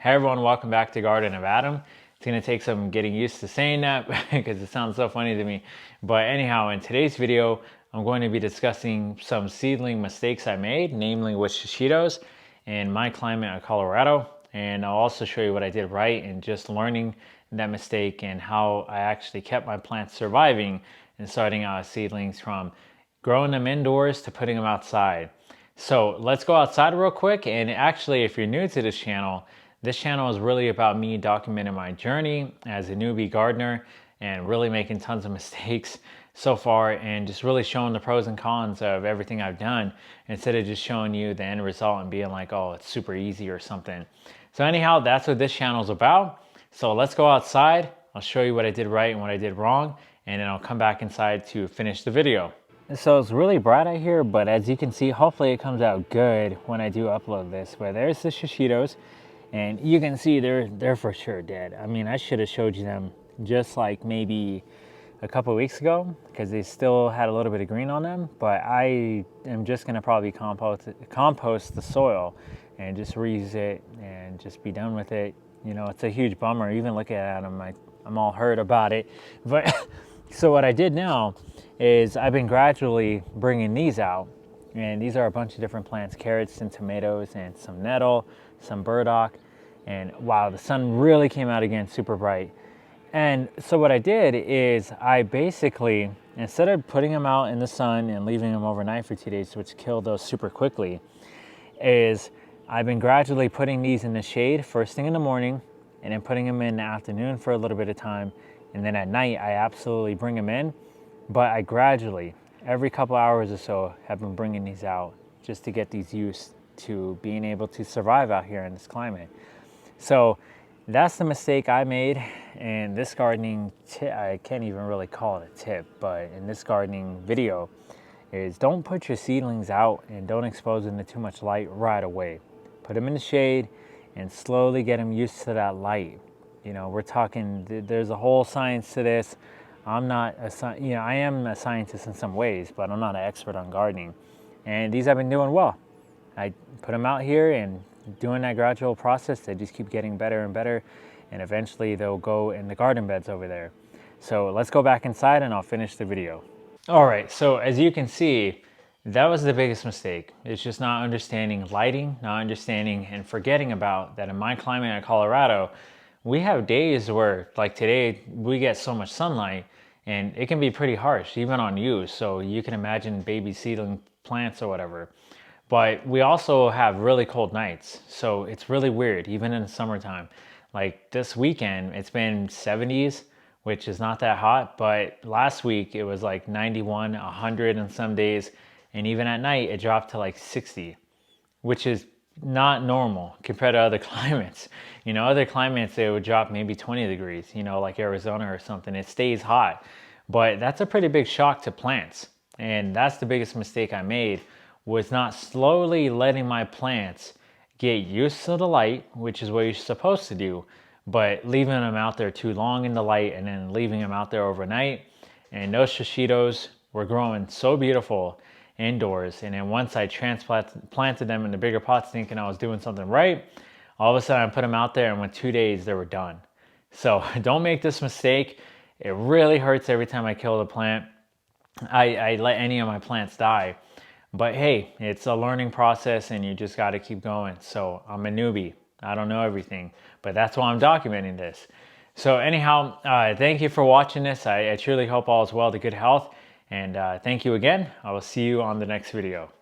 Hey everyone, welcome back to Garden of Adam. It's going to take some getting used to saying that because it sounds so funny to me. But anyhow, in today's video, I'm going to be discussing some seedling mistakes I made, namely with shishitos in my climate of Colorado. And I'll also show you what I did right and just learning that mistake and how I actually kept my plants surviving and starting out as seedlings from growing them indoors to putting them outside. So let's go outside real quick. And actually, if you're new to this channel is really about me documenting my journey as a newbie gardener and really making tons of mistakes so far and just really showing the pros and cons of everything I've done instead of just showing you the end result and being like, oh, it's super easy or something. So anyhow, that's what this channel is about. So let's go outside. I'll show you what I did right and what I did wrong, and then I'll come back inside to finish the video. So it's really bright out here, but as you can see, hopefully it comes out good when I do upload this. But there's the shishitos. And you can see they're for sure dead. I mean, I should have showed you them just like maybe a couple of weeks ago because they still had a little bit of green on them. But I am just gonna probably compost the soil and just reuse it and just be done with it. You know, it's a huge bummer. Even looking at them, I'm all hurt about it. But so what I did now is I've been gradually bringing these out. And these are a bunch of different plants, carrots and tomatoes and some nettle, some burdock. And wow, the sun really came out again, super bright. And so what I did is I basically, instead of putting them out in the sun and leaving them overnight for 2 days, which killed those super quickly, is I've been gradually putting these in the shade first thing in the morning and then putting them in the afternoon for a little bit of time. And then at night, I absolutely bring them in. But I gradually, every couple hours or so, have been bringing these out just to get these used to being able to survive out here in this climate. So that's the mistake I made in this gardening tip. I can't even really call it a tip, but in this gardening video is don't put your seedlings out and don't expose them to too much light right away. Put them in the shade and slowly get them used to that light. You know, we're talking, there's a whole science to this. I'm not I am a scientist in some ways, but I'm not an expert on gardening. And these have been doing well. I put them out here and doing that gradual process, they just keep getting better and better. And eventually they'll go in the garden beds over there. So let's go back inside and I'll finish the video. All right, so as you can see, that was the biggest mistake. It's just not understanding lighting, not understanding and forgetting about that in my climate in Colorado, we have days where, like today, we get so much sunlight and it can be pretty harsh, even on you. So you can imagine baby seedling plants or whatever. But we also have really cold nights. So it's really weird, even in the summertime. Like this weekend, it's been 70s, which is not that hot. But last week, it was like 91, 100 in some days. And even at night, it dropped to like 60, which is not normal compared to other climates. You know, other climates, it would drop maybe 20 degrees, you know, like Arizona or something. It stays hot, but that's a pretty big shock to plants. And that's the biggest mistake I made, was not slowly letting my plants get used to the light, which is what you're supposed to do, but leaving them out there too long in the light and then leaving them out there overnight. And those shishitos were growing so beautiful indoors. And then once I planted them in the bigger pots thinking I was doing something right, all of a sudden I put them out there and within 2 days they were done. So don't make this mistake. It really hurts every time I kill the plant. I let any of my plants die. But hey, it's a learning process and you just got to keep going. So I'm a newbie. I don't know everything, but that's why I'm documenting this. So anyhow, thank you for watching this. I truly hope all is well to good health. And thank you again. I will see you on the next video.